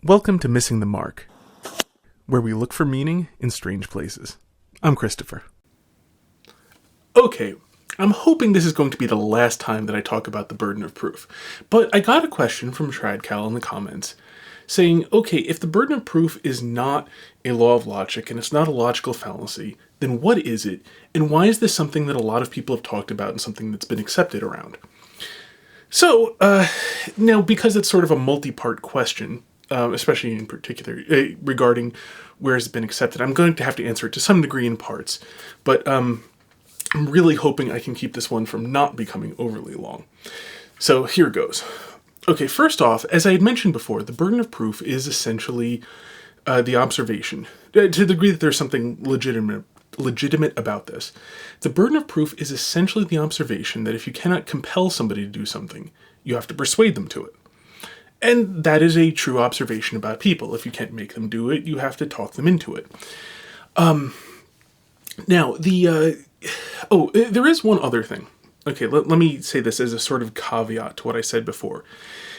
Welcome to Missing the Mark, where we look for meaning in strange places. I'm Christopher. Okay, I'm hoping this is going to be the last time that I talk about the burden of proof, but I got a question from Tradcal in the comments saying, okay, if the burden of proof is not a law of logic and it's not a logical fallacy, then what is it, and why is this something that a lot of people have talked about and something that's been accepted around? So, now because it's sort of a multi-part question, especially in particular regarding where it's been accepted, I'm going to have to answer it to some degree in parts, but I'm really hoping I can keep this one from not becoming overly long. So here goes. Okay, first off, as I had mentioned before, the burden of proof is essentially the observation, to the degree that there's something legitimate about this. The burden of proof is essentially the observation that if you cannot compel somebody to do something, you have to persuade them to it. And that is a true observation about people. If you can't make them do it, you have to talk them into it. Now, there is one other thing. Okay, let me say this as a sort of caveat to what I said before.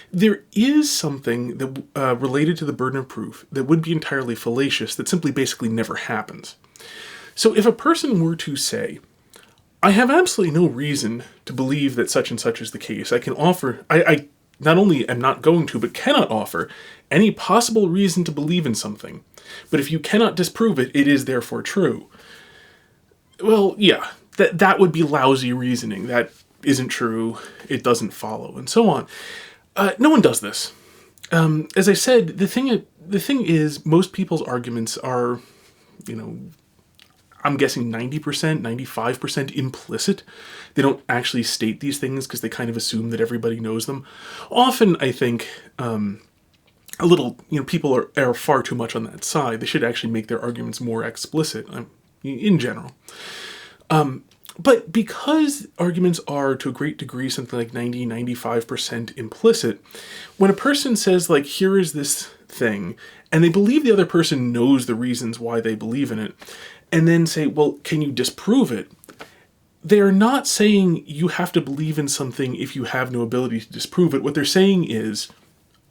There is something that related to the burden of proof that would be entirely fallacious that simply basically never happens. So if a person were to say, I have absolutely no reason to believe that such and such is the case, I not only am not going to, but cannot offer any possible reason to believe in something. But if you cannot disprove it, it is therefore true. Well, yeah, that would be lousy reasoning. That isn't true. It doesn't follow, and so on. No one does this. As I said, the thing is, most people's arguments are, I'm guessing 90%, 95% implicit. They don't actually state these things because they kind of assume that everybody knows them. Often, I think, people are far too much on that side. They should actually make their arguments more explicit, in general. But because arguments are, to a great degree, something like 90, 95% implicit, when a person says, like, here is this thing, and they believe the other person knows the reasons why they believe in it, and then say, well, can you disprove it? They are not saying you have to believe in something if you have no ability to disprove it. What they're saying is,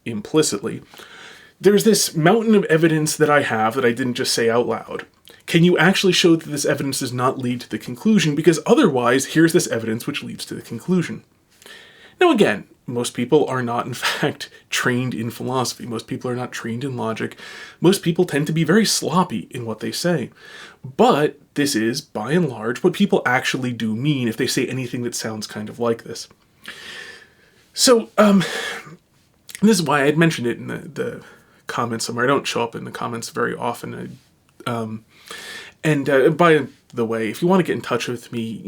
implicitly, there's this mountain of evidence that I have that I didn't just say out loud. Can you actually show that this evidence does not lead to the conclusion? Because otherwise, here's this evidence which leads to the conclusion. Now again, most people are not, in fact, trained in philosophy. Most people are not trained in logic. Most people tend to be very sloppy in what they say. But this is, by and large, what people actually do mean if they say anything that sounds kind of like this. So, this is why I had mentioned it in the comments somewhere. I don't show up in the comments very often. By the way, if you want to get in touch with me,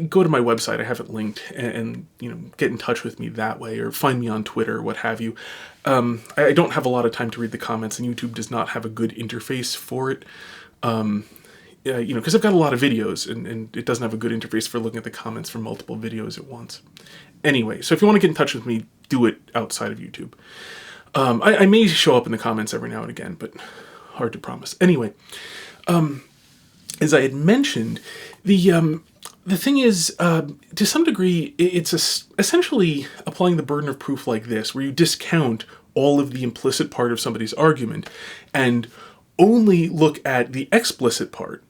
go to my website. I have it linked, and get in touch with me that way, or find me on Twitter, what have you. I don't have a lot of time to read the comments, and YouTube does not have a good interface for it. Because I've got a lot of videos, and it doesn't have a good interface for looking at the comments from multiple videos at once. Anyway, so if you want to get in touch with me, do it outside of YouTube. I may show up in the comments every now and again, but hard to promise. Anyway, as I had mentioned, the thing is, to some degree, it's essentially applying the burden of proof like this, where you discount all of the implicit part of somebody's argument and only look at the explicit part.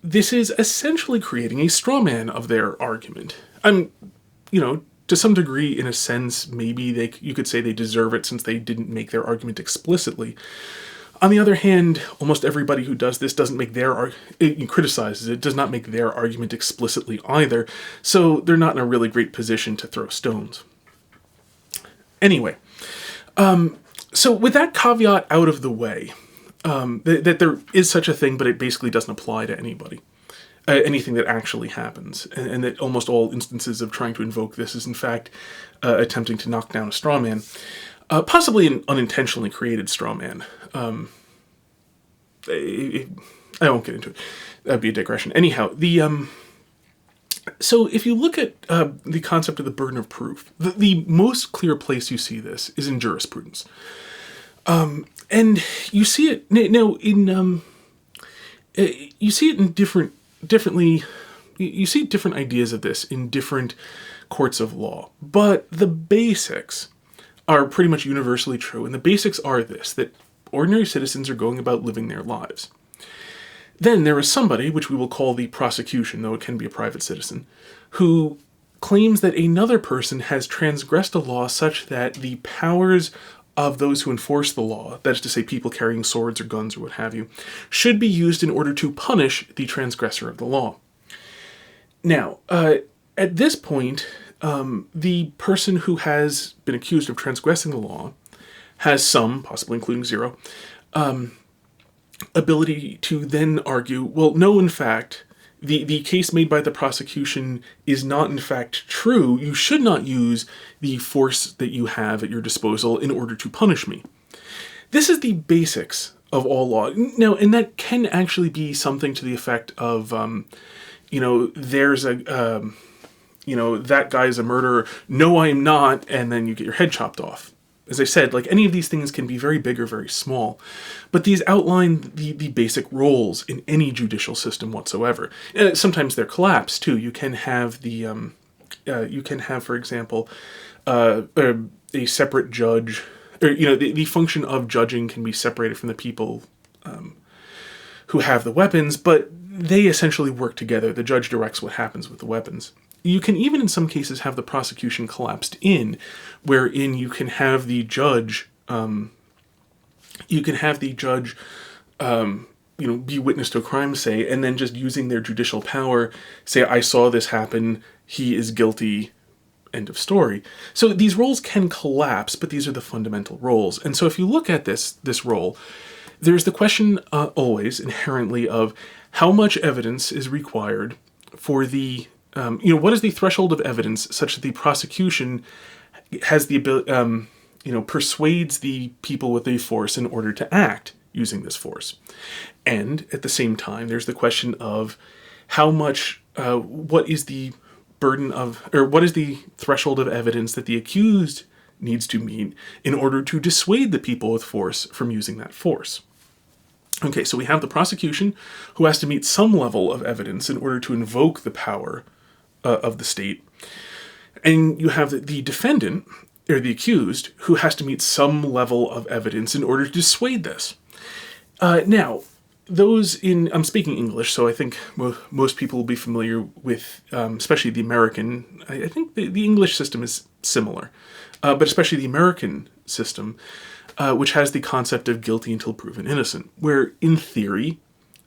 This is essentially creating a straw man of their argument. To some degree, in a sense, maybe you could say they deserve it since they didn't make their argument explicitly. On the other hand, almost everybody who does this does not make their argument explicitly either, so they're not in a really great position to throw stones. Anyway, so with that caveat out of the way, that there is such a thing, but it basically doesn't apply to anybody. Anything that actually happens, and that almost all instances of trying to invoke this is in fact attempting to knock down a straw man, possibly an unintentionally created straw man. I won't get into it. That'd be a digression. Anyhow, so if you look at the concept of the burden of proof, the most clear place you see this is in jurisprudence, and you see it now you see it in differently. You see different ideas of this in different courts of law, but the basics are pretty much universally true. And the basics are this, that ordinary citizens are going about living their lives. Then there is somebody, which we will call the prosecution, though it can be a private citizen, who claims that another person has transgressed a law such that the powers of those who enforce the law, that is to say people carrying swords or guns or what have you, should be used in order to punish the transgressor of the law. Now, at this point, the person who has been accused of transgressing the law has some, possibly including zero, ability to then argue, well, no, in fact, the case made by the prosecution is not in fact true. You should not use the force that you have at your disposal in order to punish me. This is the basics of all law. Now, and that can actually be something to the effect of, there's a, that guy's a murderer. No, I am not. And then you get your head chopped off. As I said, like any of these things can be very big or very small, but these outline the basic roles in any judicial system whatsoever. Sometimes they're collapsed too. You can have for example, a separate judge, or the function of judging can be separated from the people who have the weapons, but they essentially work together. The judge directs what happens with the weapons. You can even in some cases have the prosecution collapsed in, wherein you can have the judge, be witness to a crime, say, and then just using their judicial power, say, I saw this happen, he is guilty, end of story. So these roles can collapse, but these are the fundamental roles. And so if you look at this role, there's the question always inherently of how much evidence is required for the what is the threshold of evidence such that the prosecution has the ability, persuades the people with a force in order to act using this force. And at the same time, there's the question of how much, what is the burden of, or what is the threshold of evidence that the accused needs to meet in order to dissuade the people with force from using that force. Okay, so we have the prosecution who has to meet some level of evidence in order to invoke the power of the state. And you have the defendant, or the accused, who has to meet some level of evidence in order to dissuade this. Now, I'm speaking English, so I think most people will be familiar with, especially the American, I think the English system is similar, but especially the American system, which has the concept of guilty until proven innocent, where in theory,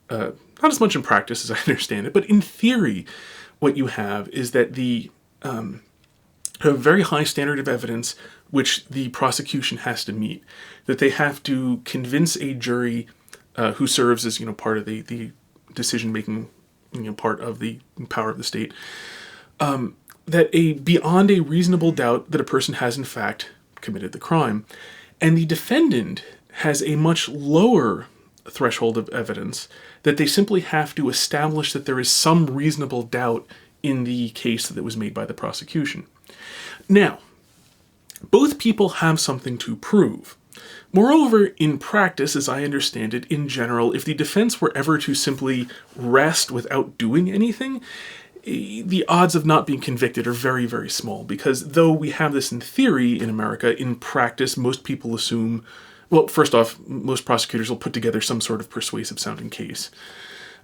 not as much in practice as I understand it, but in theory, what you have is that a very high standard of evidence which the prosecution has to meet, that they have to convince a jury who serves as part of the decision-making part of the power of the state, that beyond a reasonable doubt that a person has in fact committed the crime. And the defendant has a much lower threshold of evidence, that they simply have to establish that there is some reasonable doubt in the case that was made by the prosecution. Now, both people have something to prove. Moreover, in practice, as I understand it, in general, if the defense were ever to simply rest without doing anything, the odds of not being convicted are very, very small, because though we have this in theory in America, in practice, most people assume, well, first off, most prosecutors will put together some sort of persuasive sounding case.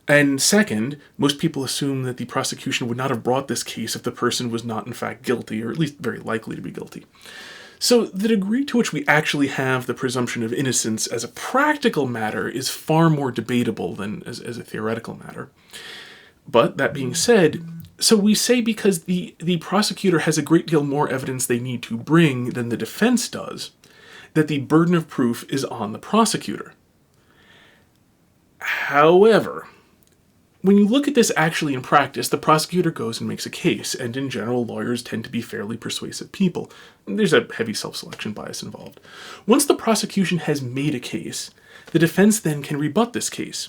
And second, most people assume that the prosecution would not have brought this case if the person was not in fact guilty, or at least very likely to be guilty. So the degree to which we actually have the presumption of innocence as a practical matter is far more debatable than as a theoretical matter. But that being said, so we say because the prosecutor has a great deal more evidence they need to bring than the defense does, that the burden of proof is on the prosecutor. However, when you look at this actually in practice, the prosecutor goes and makes a case, and in general, lawyers tend to be fairly persuasive people. There's a heavy self-selection bias involved. Once the prosecution has made a case, the defense then can rebut this case.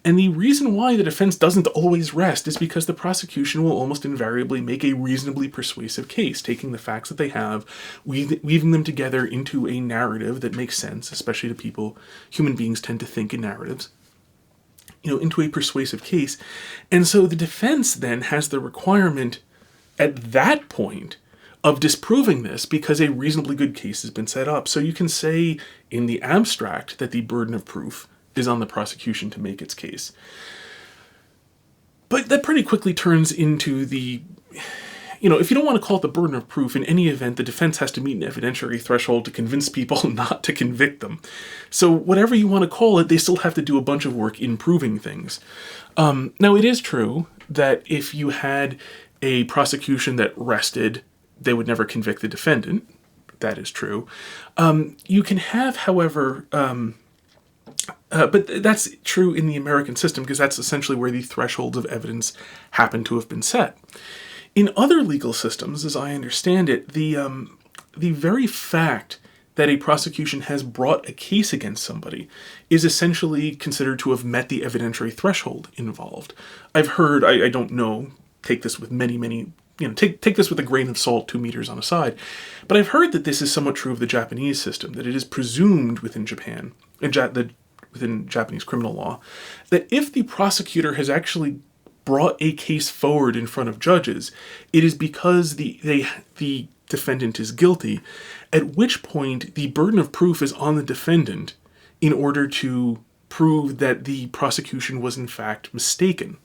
And the reason why the defense doesn't always rest is because the prosecution will almost invariably make a reasonably persuasive case, taking the facts that they have, weaving them together into a narrative that makes sense, especially to people. Human beings tend to think in narratives, into a persuasive case. And so the defense then has the requirement at that point of disproving this because a reasonably good case has been set up. So you can say in the abstract that the burden of proof is on the prosecution to make its case. But that pretty quickly turns into the, if you don't want to call it the burden of proof, in any event, the defense has to meet an evidentiary threshold to convince people not to convict them. So whatever you want to call it, they still have to do a bunch of work in proving things. Now, it is true that if you had a prosecution that rested, they would never convict the defendant. That is true. You can have, however, but that's true in the American system because that's essentially where the thresholds of evidence happen to have been set. In other legal systems, as I understand it, the very fact that a prosecution has brought a case against somebody is essentially considered to have met the evidentiary threshold involved. I've heard, I don't know, take this with many, take this with a grain of salt, 2 meters on a side, but I've heard that this is somewhat true of the Japanese system, that it is presumed within Japan, within Japanese criminal law, that if the prosecutor has actually brought a case forward in front of judges, it is because the defendant is guilty, at which point the burden of proof is on the defendant in order to prove that the prosecution was in fact mistaken.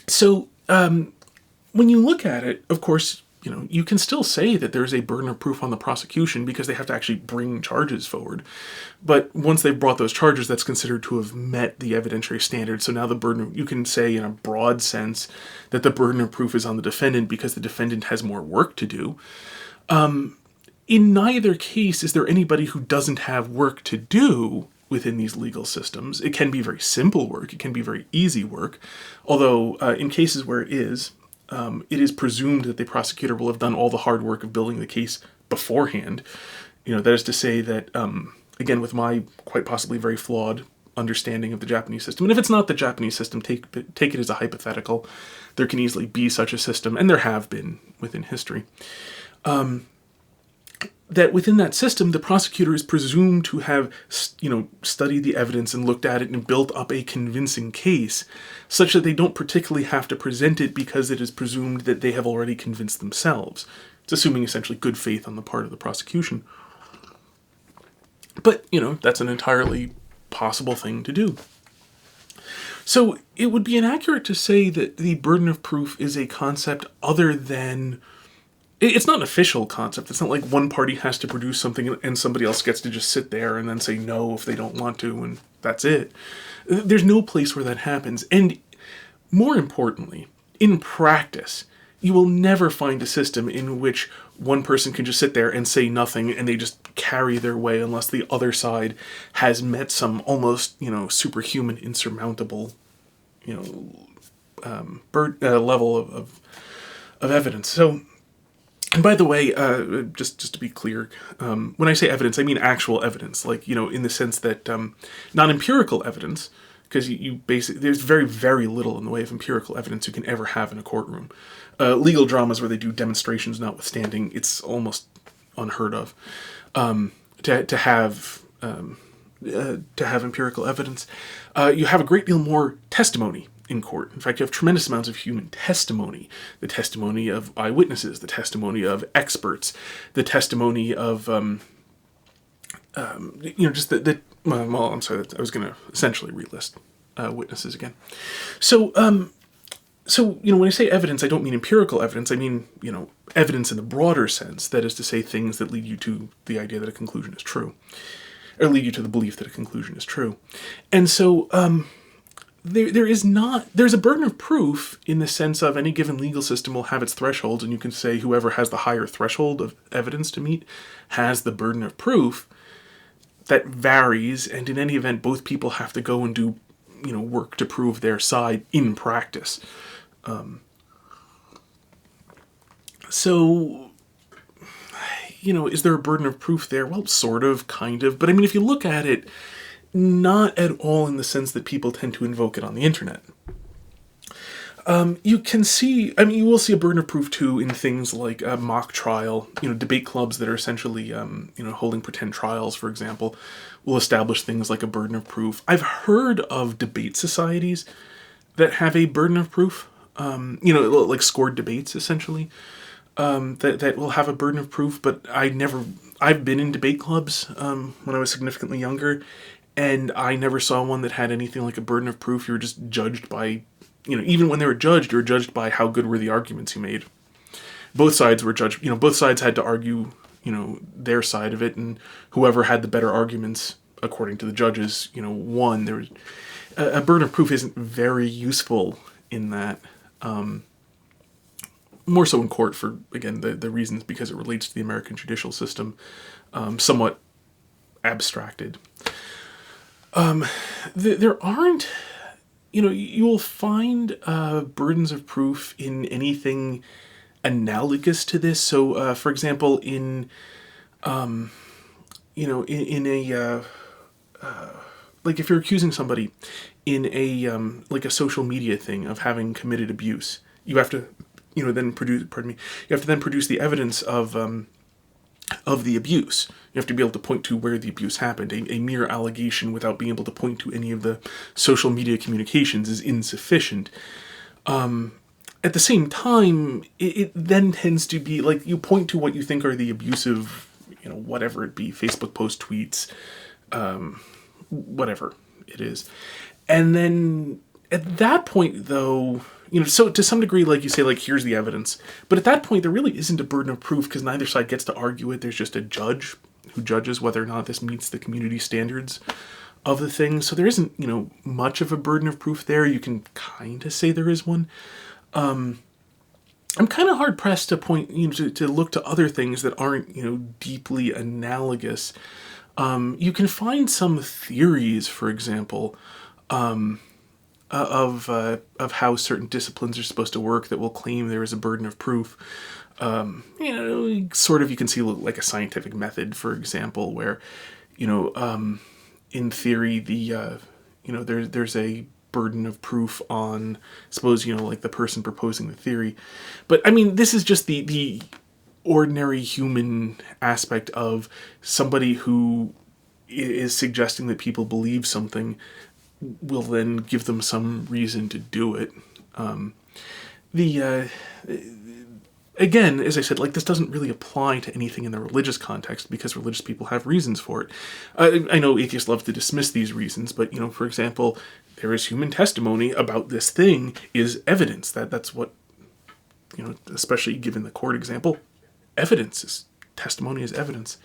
So when you look at it, of course, you can still say that there's a burden of proof on the prosecution because they have to actually bring charges forward. But once they've brought those charges, that's considered to have met the evidentiary standard. So now you can say in a broad sense that the burden of proof is on the defendant because the defendant has more work to do. In neither case is there anybody who doesn't have work to do within these legal systems. It can be very simple work. It can be very easy work. Although in cases where it is presumed that the prosecutor will have done all the hard work of building the case beforehand. That is to say that, again, with my quite possibly very flawed understanding of the Japanese system, and if it's not the Japanese system, take it as a hypothetical. There can easily be such a system, and there have been within history. That within that system, the prosecutor is presumed to have, studied the evidence and looked at it and built up a convincing case, such that they don't particularly have to present it because it is presumed that they have already convinced themselves. It's assuming essentially good faith on the part of the prosecution. But, that's an entirely possible thing to do. So it would be inaccurate to say that the burden of proof is a concept other than... It's not an official concept. It's not like one party has to produce something and somebody else gets to just sit there and then say no if they don't want to, and that's it. There's no place where that happens. And more importantly, in practice, you will never find a system in which one person can just sit there and say nothing and they just carry their way unless the other side has met some almost, superhuman, insurmountable, level of evidence. So... And by the way, just to be clear, when I say evidence, I mean actual evidence, like, in the sense that not empirical evidence, because you basically, there's very, very little in the way of empirical evidence you can ever have in a courtroom. Legal dramas where they do demonstrations notwithstanding, it's almost unheard of to have empirical evidence. You have a great deal more testimony in court. In fact, you have tremendous amounts of human testimony, the testimony of eyewitnesses, the testimony of experts, the testimony of, just I'm sorry, I was going to essentially relist witnesses again. So, when I say evidence, I don't mean empirical evidence. I mean, evidence in the broader sense. That is to say, things that lead you to the idea that a conclusion is true, or lead you to the belief that a conclusion is true. And so, there's a burden of proof in the sense of any given legal system will have its thresholds, and you can say whoever has the higher threshold of evidence to meet has the burden of proof. That varies, and in any event, both people have to go and do, work to prove their side in practice. So, is there a burden of proof there? Well, sort of, kind of, but I mean, if you look at it, not at all in the sense that people tend to invoke it on the internet. You can see, you will see a burden of proof too in things like a mock trial, debate clubs that are essentially, holding pretend trials, for example, will establish things like a burden of proof. I've heard of debate societies that have a burden of proof. like scored debates, essentially, that will have a burden of proof. But I've been in debate clubs when I was significantly younger, and I never saw one that had anything like a burden of proof. You were just judged by, even when they were judged, you were judged by how good were the arguments you made. Both sides were judged, both sides had to argue, their side of it, and whoever had the better arguments, according to the judges, won. There was a burden of proof isn't very useful in that. More so in court for, again, the reasons, because it relates to the American judicial system, somewhat abstracted. There aren't, you will find burdens of proof in anything analogous to this. So, for example, in a like if you're accusing somebody in a like a social media thing of having committed abuse, you have to then produce the evidence of the abuse. You have to be able to point to where the abuse happened. A mere allegation without being able to point to any of the social media communications is insufficient. At the same time, it then tends to be like you point to what you think are the abusive, whatever it be, Facebook post, tweets, whatever it is. And then at that point, though, so to some degree, like you say, like, here's the evidence. But at that point, there really isn't a burden of proof because neither side gets to argue it. There's just a judge who judges whether or not this meets the community standards of the thing. So there isn't, much of a burden of proof there. You can kind of say there is one. I'm kind of hard pressed to point, to look to other things that aren't, deeply analogous. You can find some theories, for example, of how certain disciplines are supposed to work that will claim there is a burden of proof. Sort of, you can see like a scientific method, for example, where, in theory, there's a burden of proof on, suppose, like the person proposing the theory. But I mean, this is just the ordinary human aspect of somebody who is suggesting that people believe something will then give them some reason to do it. Again, as I said, like, this doesn't really apply to anything in the religious context because religious people have reasons for it. I know atheists love to dismiss these reasons, but, for example, there is human testimony about this thing is evidence. That's what, especially given the court example, testimony is evidence.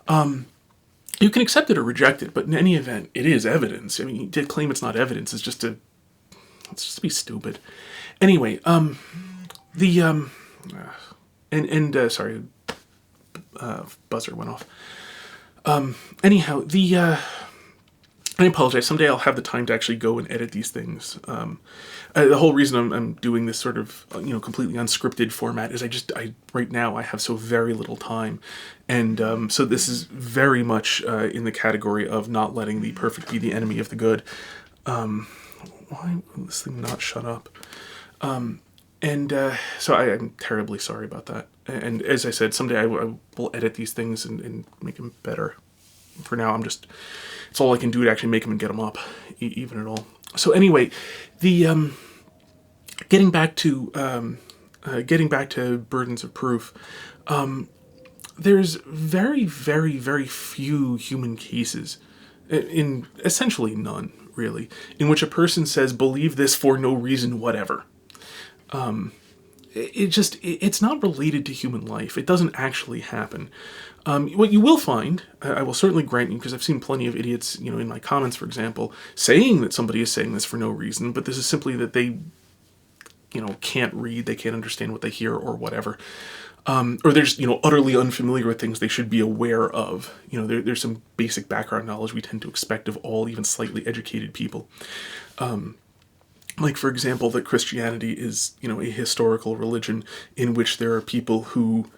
You can accept it or reject it, but in any event, it is evidence. I mean, to claim it's not evidence is just let's just be stupid. Anyway, sorry, buzzer went off. Anyhow, I apologize. Someday I'll have the time to actually go and edit these things. The whole reason I'm doing this sort of, completely unscripted format is right now I have so very little time. And so this is very much in the category of not letting the perfect be the enemy of the good. Why will this thing not shut up? So I'm terribly sorry about that. And as I said, someday I will edit these things and make them better. For now, it's all I can do to actually make them and get them up, even at all. So anyway, the getting back to burdens of proof, there's very, very, very few human cases, in essentially none, really, in which a person says, believe this for no reason whatever. It's not related to human life. It doesn't actually happen. What you will find, I will certainly grant you, because I've seen plenty of idiots, in my comments, for example, saying that somebody is saying this for no reason, but this is simply that they, can't read, they can't understand what they hear or whatever. Or they're just, utterly unfamiliar with things they should be aware of. There's some basic background knowledge we tend to expect of all even slightly educated people. Like, for example, that Christianity is, a historical religion in which there are people who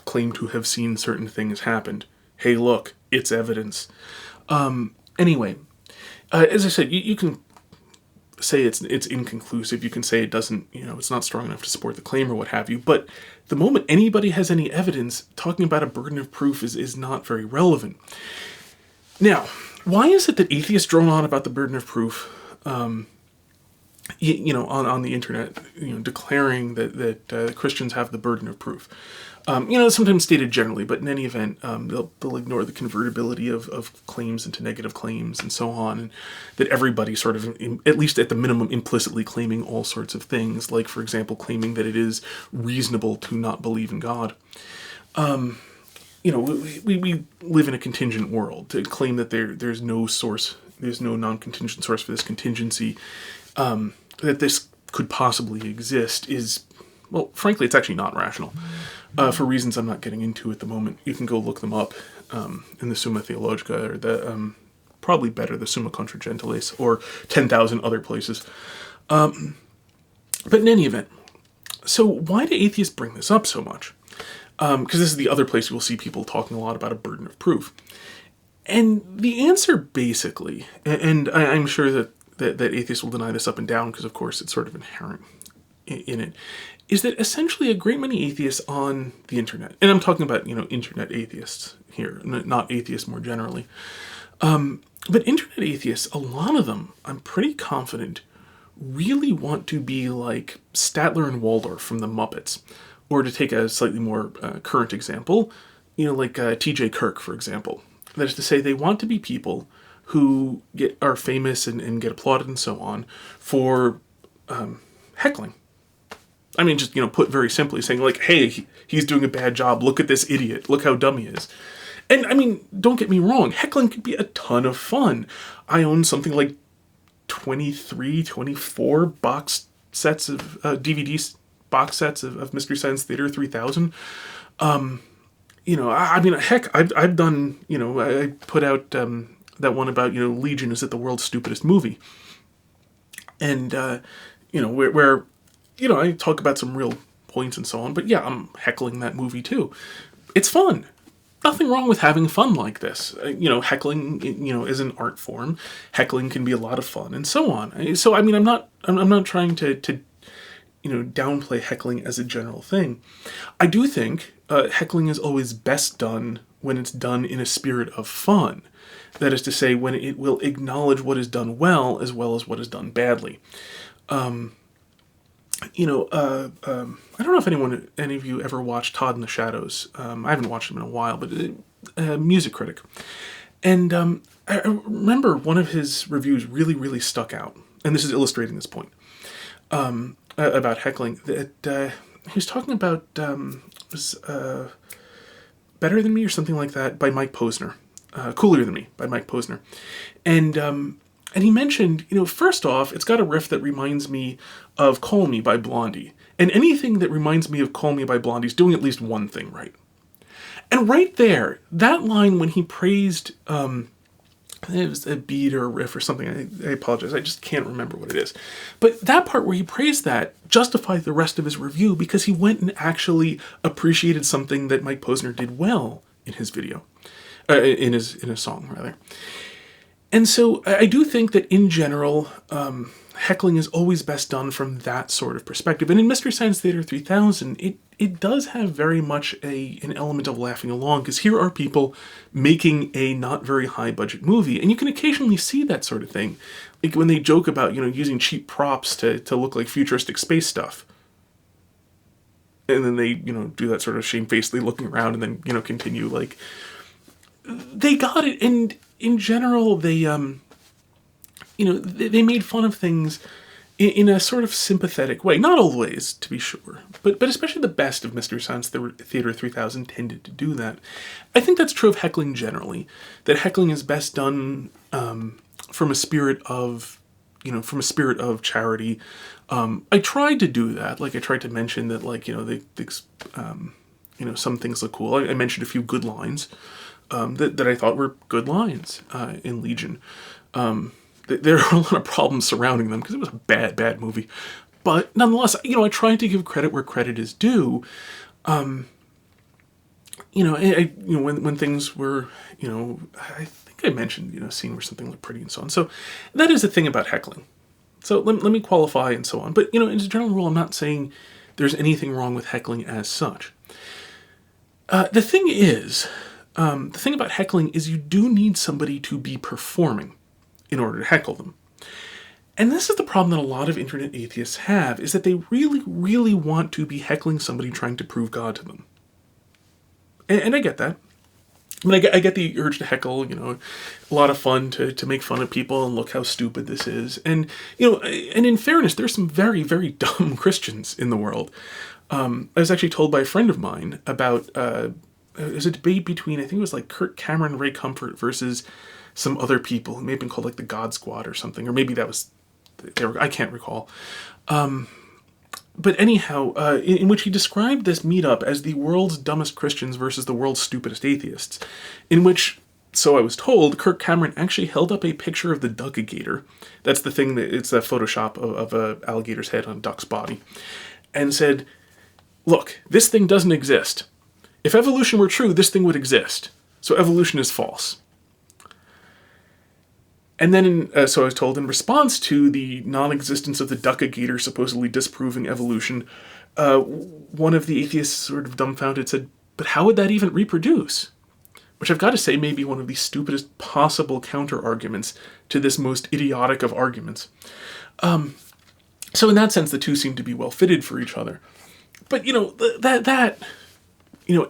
claim to have seen certain things happened. Hey, look, it's evidence. Anyway, as I said, you can say it's inconclusive. You can say it doesn't, it's not strong enough to support the claim or what have you. But the moment anybody has any evidence, talking about a burden of proof is not very relevant. Now, why is it that atheists drone on about the burden of proof? on the internet, declaring that Christians have the burden of proof. Sometimes stated generally, but in any event, they'll ignore the convertibility of claims into negative claims and so on, and that everybody sort of, at least at the minimum, implicitly claiming all sorts of things, like, for example, claiming that it is reasonable to not believe in God. We live in a contingent world. To claim that there's no non-contingent source for this contingency, that this could possibly exist is, well, frankly, it's actually not rational. For reasons I'm not getting into at the moment. You can go look them up in the Summa Theologica, or the probably better, the Summa Contra Gentiles, or 10,000 other places. But in any event, so why do atheists bring this up so much? Because this is the other place we'll see people talking a lot about a burden of proof. And the answer basically, and I'm sure that atheists will deny this up and down, because of course it's sort of inherent in it, is that essentially a great many atheists on the internet, and I'm talking about, internet atheists here, not atheists more generally, but internet atheists, a lot of them, I'm pretty confident, really want to be like Statler and Waldorf from the Muppets. Or to take a slightly more current example, like T.J. Kirk, for example. That is to say, they want to be people who are famous and get applauded and so on for heckling. I mean, just, put very simply, saying like, hey, he's doing a bad job. Look at this idiot. Look how dumb he is. And I mean, don't get me wrong. Heckling could be a ton of fun. I own something like 24 box sets of DVDs, box sets of Mystery Science Theater 3000. I mean, heck, I've done, I put out that one about, Legion, is it the world's stupidest movie? And, where I talk about some real points and so on, but yeah, I'm heckling that movie too. It's fun. Nothing wrong with having fun like this. Heckling, is an art form. Heckling can be a lot of fun and so on. So, I mean, I'm not trying to downplay heckling as a general thing. I do think heckling is always best done when it's done in a spirit of fun. That is to say, when it will acknowledge what is done well as what is done badly. I don't know if any of you ever watched Todd in the Shadows. I haven't watched him in a while, but a music critic. And I remember one of his reviews really, really stuck out. And this is illustrating this point. About heckling, that he was talking about Better Than Me or something like that by Mike Posner. Cooler Than Me by Mike Posner. And he mentioned, first off, it's got a riff that reminds me of Call Me by Blondie. And anything that reminds me of Call Me by Blondie is doing at least one thing right. And right there, that line when he praised, it was a beat or a riff or something, I apologize, I just can't remember what it is. But that part where he praised that justified the rest of his review, because he went and actually appreciated something that Mike Posner did well in his video. In his song, rather. And so I do think that in general, heckling is always best done from that sort of perspective. And in Mystery Science Theater 3000, it does have very much an element of laughing along, because here are people making a not very high budget movie, and you can occasionally see that sort of thing, like when they joke about using cheap props to look like futuristic space stuff, and then they do that sort of shamefacedly looking around and then continue like they got it. And in general, they they made fun of things in a sort of sympathetic way. Not always, to be sure, but especially the best of Mystery Science Theater 3000 tended to do that. I think that's true of heckling generally, that heckling is best done from a spirit of charity. I tried to do that. Like, I tried to mention that, like, some things look cool. I mentioned a few good lines that I thought were good lines in Legion. There are a lot of problems surrounding them because it was a bad movie. But nonetheless, I tried to give credit where credit is due. When things were, I think I mentioned, seeing where something looked pretty and so on. So that is the thing about heckling. So let me qualify and so on. But, as a general rule, I'm not saying there's anything wrong with heckling as such. The thing about heckling is you do need somebody to be performing in order to heckle them. And this is the problem that a lot of internet atheists have, is that they really, really want to be heckling somebody trying to prove God to them. And I get that. I mean, I get the urge to heckle, a lot of fun to make fun of people and look how stupid this is. And, and in fairness, there's some very, very dumb Christians in the world. I was actually told by a friend of mine about, it was a debate between, I think it was like Kirk Cameron, Ray Comfort versus some other people who may have been called like the God Squad or something, or maybe that was, I can't recall. But anyhow, in which he described this meetup as the world's dumbest Christians versus the world's stupidest atheists, in which, so I was told, Kirk Cameron actually held up a picture of the duck-gator. That's the thing it's a Photoshop of a alligator's head on a duck's body, and said, look, this thing doesn't exist. If evolution were true, this thing would exist. So evolution is false. And then, so I was told, in response to the non-existence of the duck-gator supposedly disproving evolution, one of the atheists, sort of dumbfounded, said, but how would that even reproduce? Which I've got to say may be one of the stupidest possible counter-arguments to this most idiotic of arguments. So in that sense, the two seem to be well-fitted for each other. But,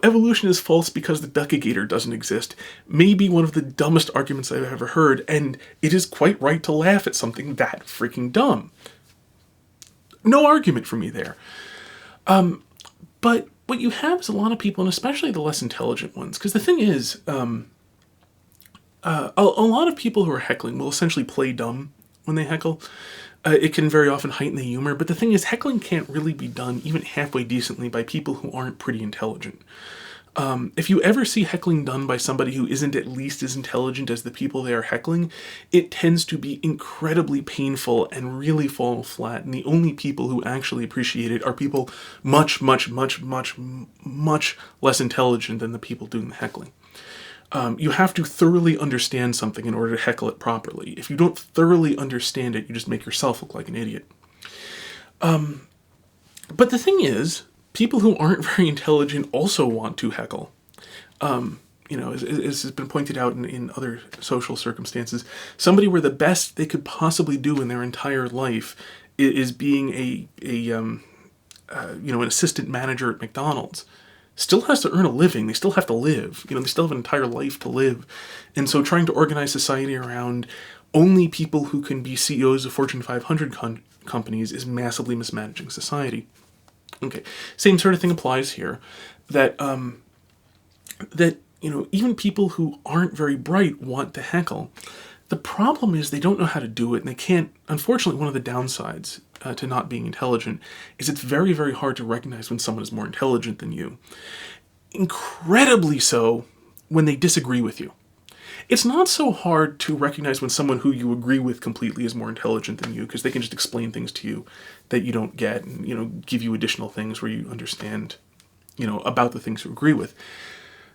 evolution is false because the duck-gator doesn't exist may be one of the dumbest arguments I've ever heard, and it is quite right to laugh at something that freaking dumb. No argument for me there. But what you have is a lot of people, and especially the less intelligent ones, because the thing is, a lot of people who are heckling will essentially play dumb when they heckle. It can very often heighten the humor, but the thing is, heckling can't really be done even halfway decently by people who aren't pretty intelligent. If you ever see heckling done by somebody who isn't at least as intelligent as the people they are heckling, it tends to be incredibly painful and really fall flat, and the only people who actually appreciate it are people much, much, much, much, much less intelligent than the people doing the heckling. You have to thoroughly understand something in order to heckle it properly. If you don't thoroughly understand it, you just make yourself look like an idiot. But the thing is, people who aren't very intelligent also want to heckle. As has been pointed out in other social circumstances, somebody where the best they could possibly do in their entire life is being an assistant manager at McDonald's. Still has to earn a living. They still have to live. They still have an entire life to live. And so trying to organize society around only people who can be CEOs of Fortune 500 companies is massively mismanaging society. Okay, same sort of thing applies here. That even people who aren't very bright want to heckle. The problem is they don't know how to do it, and they can't. Unfortunately, one of the downsides to not being intelligent is it's very, very hard to recognize when someone is more intelligent than you. Incredibly so when they disagree with you. It's not so hard to recognize when someone who you agree with completely is more intelligent than you, because they can just explain things to you that you don't get, and give you additional things where you understand, about the things you agree with.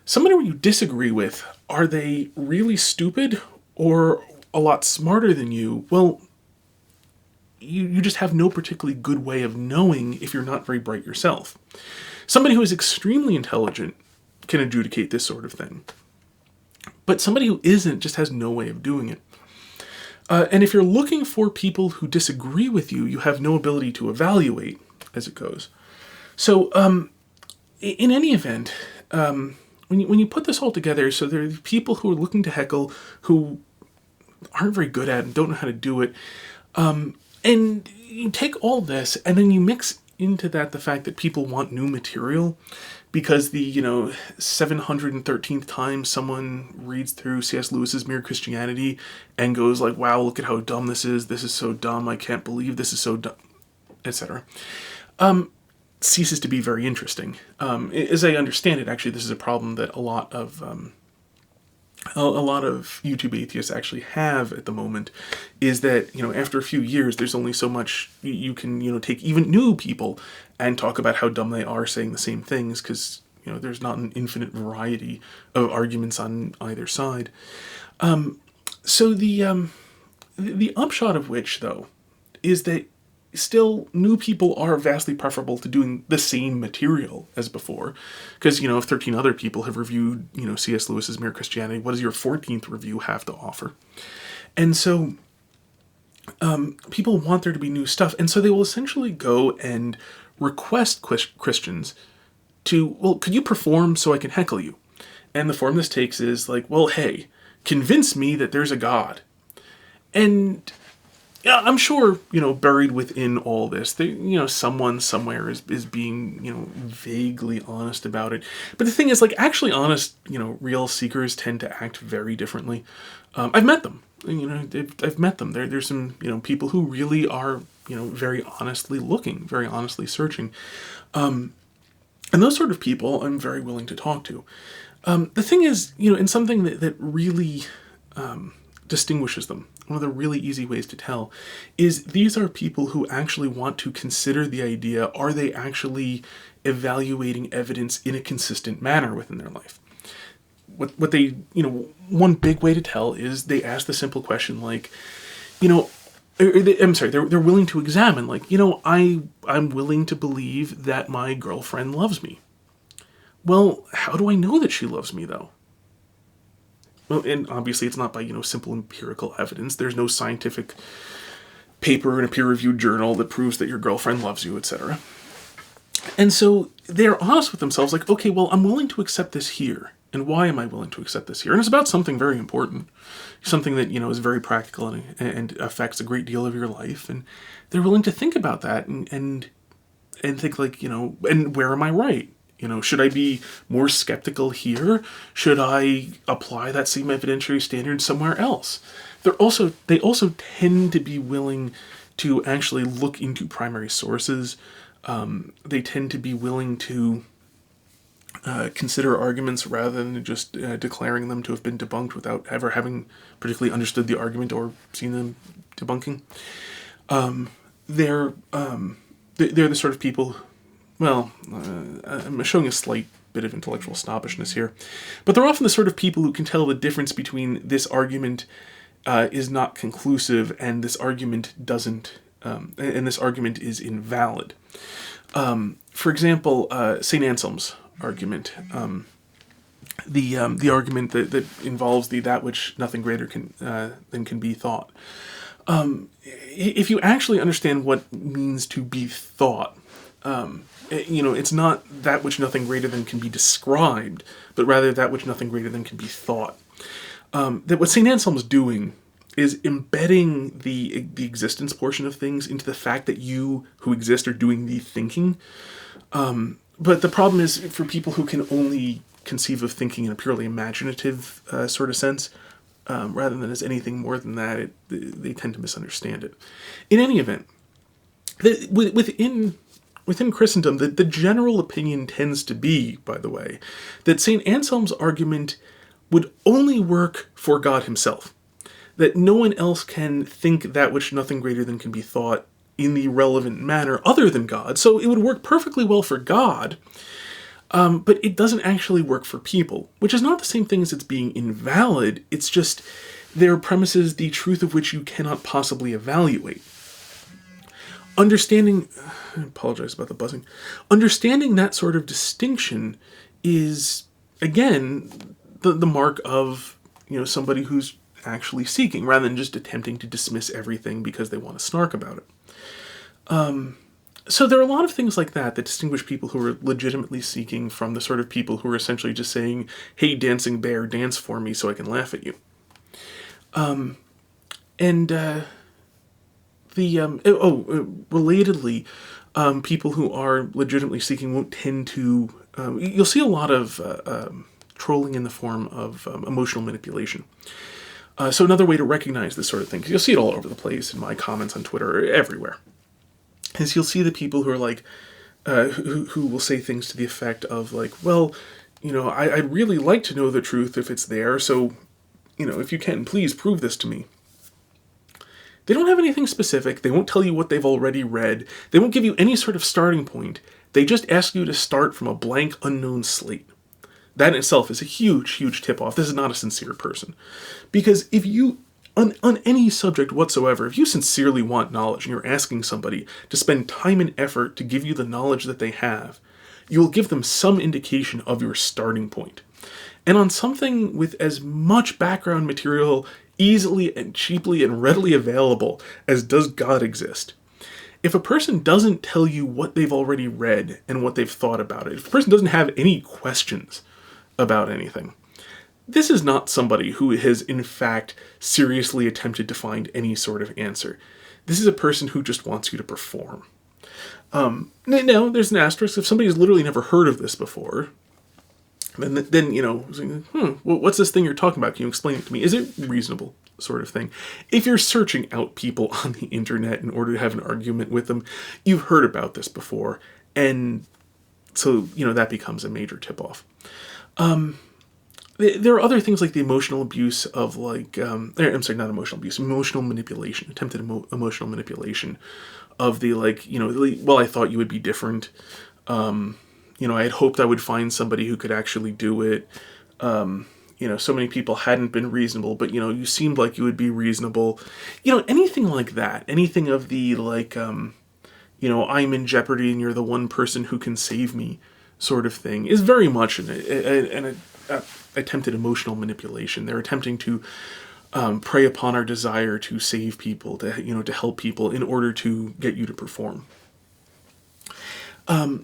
Somebody where you disagree with, are they really stupid or a lot smarter than you? Well, you just have no particularly good way of knowing if you're not very bright yourself. Somebody who is extremely intelligent can adjudicate this sort of thing. But somebody who isn't just has no way of doing it. And if you're looking for people who disagree with you, you have no ability to evaluate as it goes. So, in any event, when you put this all together, so there are people who are looking to heckle who aren't very good at it and don't know how to do it. And you take all this and then you mix into that the fact that people want new material because the, 713th time someone reads through C.S. Lewis's Mere Christianity and goes like, wow, look at how dumb this is so dumb, I can't believe this is so dumb, etc. Ceases to be very interesting. As I understand it, actually, this is a problem that a lot of YouTube atheists actually have at the moment, is that, after a few years, there's only so much you can, take even new people and talk about how dumb they are saying the same things, because, there's not an infinite variety of arguments on either side. So the upshot of which, though, is that still, new people are vastly preferable to doing the same material as before. Because, if 13 other people have reviewed, C.S. Lewis's Mere Christianity, what does your 14th review have to offer? And so, people want there to be new stuff, and so they will essentially go and request Christians to, well, could you perform so I can heckle you? And the form this takes is like, well, hey, convince me that there's a God. And yeah, I'm sure, buried within all this, someone somewhere is being, vaguely honest about it. But the thing is, like, actually honest, real seekers tend to act very differently. I've met them. I've met them. There's some, people who really are, very honestly looking, very honestly searching. And those sort of people I'm very willing to talk to. The thing is, in something that really distinguishes them, one of the really easy ways to tell is these are people who actually want to consider the idea, are they actually evaluating evidence in a consistent manner within their life? What they, one big way to tell is they ask the simple question like, they're willing to examine, like, I'm willing to believe that my girlfriend loves me. Well, how do I know that she loves me, though? Well, and obviously it's not by, simple empirical evidence. There's no scientific paper in a peer-reviewed journal that proves that your girlfriend loves you, etc. And so they're honest with themselves, like, okay, well, I'm willing to accept this here. And why am I willing to accept this here? And it's about something very important, something that, is very practical and affects a great deal of your life. And they're willing to think about that and think like, and where am I right? Should I be more skeptical here? Should I apply that same evidentiary standard somewhere else? They also tend to be willing to actually look into primary sources. They tend to be willing to consider arguments rather than just declaring them to have been debunked without ever having particularly understood the argument or seen them debunking. They're the sort of people. Well, I'm showing a slight bit of intellectual snobbishness here, but they're often the sort of people who can tell the difference between this argument is not conclusive and this argument doesn't, and this argument is invalid. For example, St. Anselm's argument, the argument that involves that which nothing greater than can be thought. If you actually understand what it means to be thought, it's not that which nothing greater than can be described, but rather that which nothing greater than can be thought. That what St. Anselm's doing is embedding the existence portion of things into the fact that you who exist are doing the thinking. But the problem is for people who can only conceive of thinking in a purely imaginative sort of sense, rather than as anything more than that, they tend to misunderstand it. In any event, within Christendom, the general opinion tends to be, by the way, that St. Anselm's argument would only work for God himself. That no one else can think that which nothing greater than can be thought in the relevant manner other than God. So it would work perfectly well for God, but it doesn't actually work for people, which is not the same thing as it's being invalid. It's just their premises, the truth of which you cannot possibly evaluate. I apologize about the buzzing. Understanding that sort of distinction is, again, the mark of, somebody who's actually seeking, rather than just attempting to dismiss everything because they want to snark about it. So there are a lot of things like that distinguish people who are legitimately seeking from the sort of people who are essentially just saying, hey, dancing bear, dance for me so I can laugh at you. Relatedly, people who are legitimately seeking won't tend to, you'll see a lot of trolling in the form of emotional manipulation. So another way to recognize this sort of thing, because you'll see it all over the place in my comments on Twitter, everywhere, is you'll see the people who are like, who will say things to the effect of like, well, I'd really like to know the truth if it's there, so, if you can, please prove this to me. They don't have anything specific. They won't tell you what they've already read. They won't give you any sort of starting point. They just ask you to start from a blank, unknown slate. That in itself is a huge, huge tip-off. This is not a sincere person. Because if you, on any subject whatsoever, if you sincerely want knowledge and you're asking somebody to spend time and effort to give you the knowledge that they have, you'll give them some indication of your starting point. And on something with as much background material easily and cheaply and readily available as does God exist. If a person doesn't tell you what they've already read and what they've thought about it, if a person doesn't have any questions about anything, this is not somebody who has in fact seriously attempted to find any sort of answer. This is a person who just wants you to perform. Now, there's an asterisk. If somebody has literally never heard of this before, then what's this thing you're talking about? Can you explain it to me? Is it reasonable? Sort of thing. If you're searching out people on the internet in order to have an argument with them, you've heard about this before, and so that becomes a major tip-off. There are other things like the emotional abuse of I'm sorry, not emotional abuse, emotional manipulation, attempted emotional manipulation of the well, I thought you would be different. I had hoped I would find somebody who could actually do it. So many people hadn't been reasonable, but, you seemed like you would be reasonable. Anything like that. Anything of the, I'm in jeopardy and you're the one person who can save me sort of thing is very much an attempted emotional manipulation. They're attempting to prey upon our desire to save people, to help people in order to get you to perform. All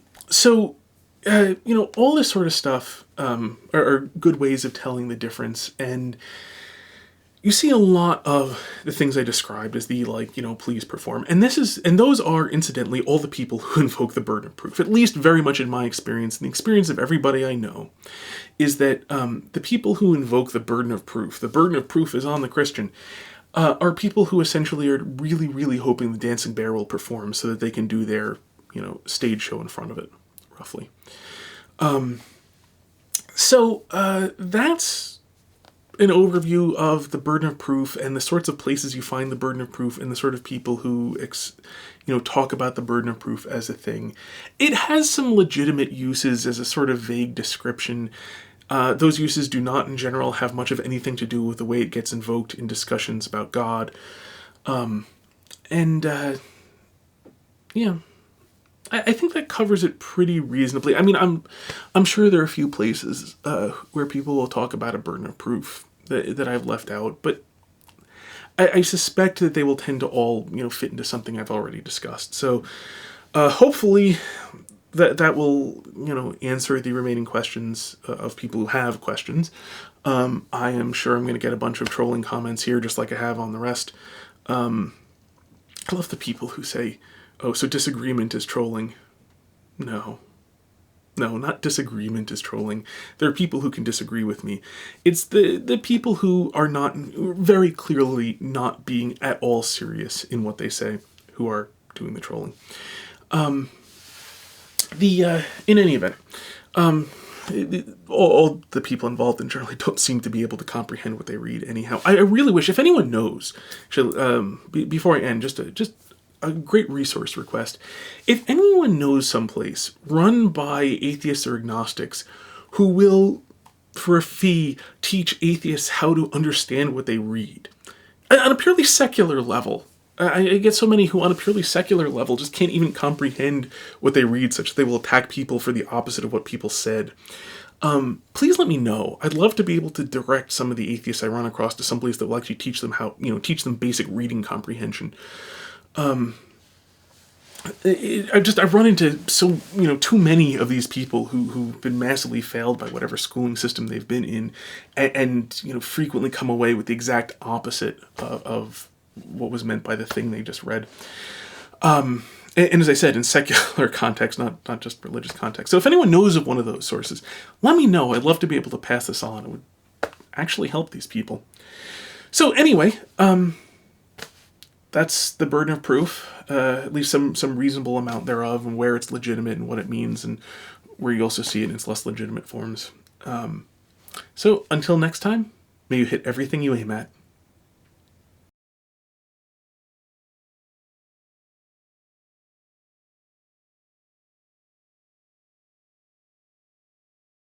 this sort of stuff are good ways of telling the difference. And you see a lot of the things I described as the, please perform. And those are, incidentally, all the people who invoke the burden of proof, at least very much in my experience, and the experience of everybody I know, is that the people who invoke the burden of proof is on the Christian, are people who essentially are really, really hoping the dancing bear will perform so that they can do their, stage show in front of it, roughly. That's an overview of the burden of proof and the sorts of places you find the burden of proof and the sort of people who, talk about the burden of proof as a thing. It has some legitimate uses as a sort of vague description. Those uses do not, in general, have much of anything to do with the way it gets invoked in discussions about God. I think that covers it pretty reasonably. I mean, I'm sure there are a few places where people will talk about a burden of proof that I've left out, but I suspect that they will tend to all fit into something I've already discussed. So hopefully that will answer the remaining questions of people who have questions. I am sure I'm going to get a bunch of trolling comments here, just like I have on the rest. I love the people who say, "Oh, so disagreement is trolling." No, not disagreement is trolling. There are people who can disagree with me. It's the people who are not, very clearly not being at all serious in what they say, who are doing the trolling. In any event, all the people involved in generally don't seem to be able to comprehend what they read anyhow. I really wish, if anyone knows, before I end, just a great resource request. If anyone knows someplace run by atheists or agnostics who will, for a fee, teach atheists how to understand what they read, on a purely secular level, I get so many who on a purely secular level just can't even comprehend what they read, such that they will attack people for the opposite of what people said. Please let me know. I'd love to be able to direct some of the atheists I run across to someplace that will actually teach them teach them basic reading comprehension. I've run into too many of these people who've been massively failed by whatever schooling system they've been in, and frequently come away with the exact opposite of what was meant by the thing they just read. And as I said, in secular context, not just religious context. So if anyone knows of one of those sources, let me know. I'd love to be able to pass this on. It would actually help these people. So anyway, that's the burden of proof, at least some reasonable amount thereof, and where it's legitimate and what it means, and where you also see it in its less legitimate forms. So until next time, may you hit everything you aim at.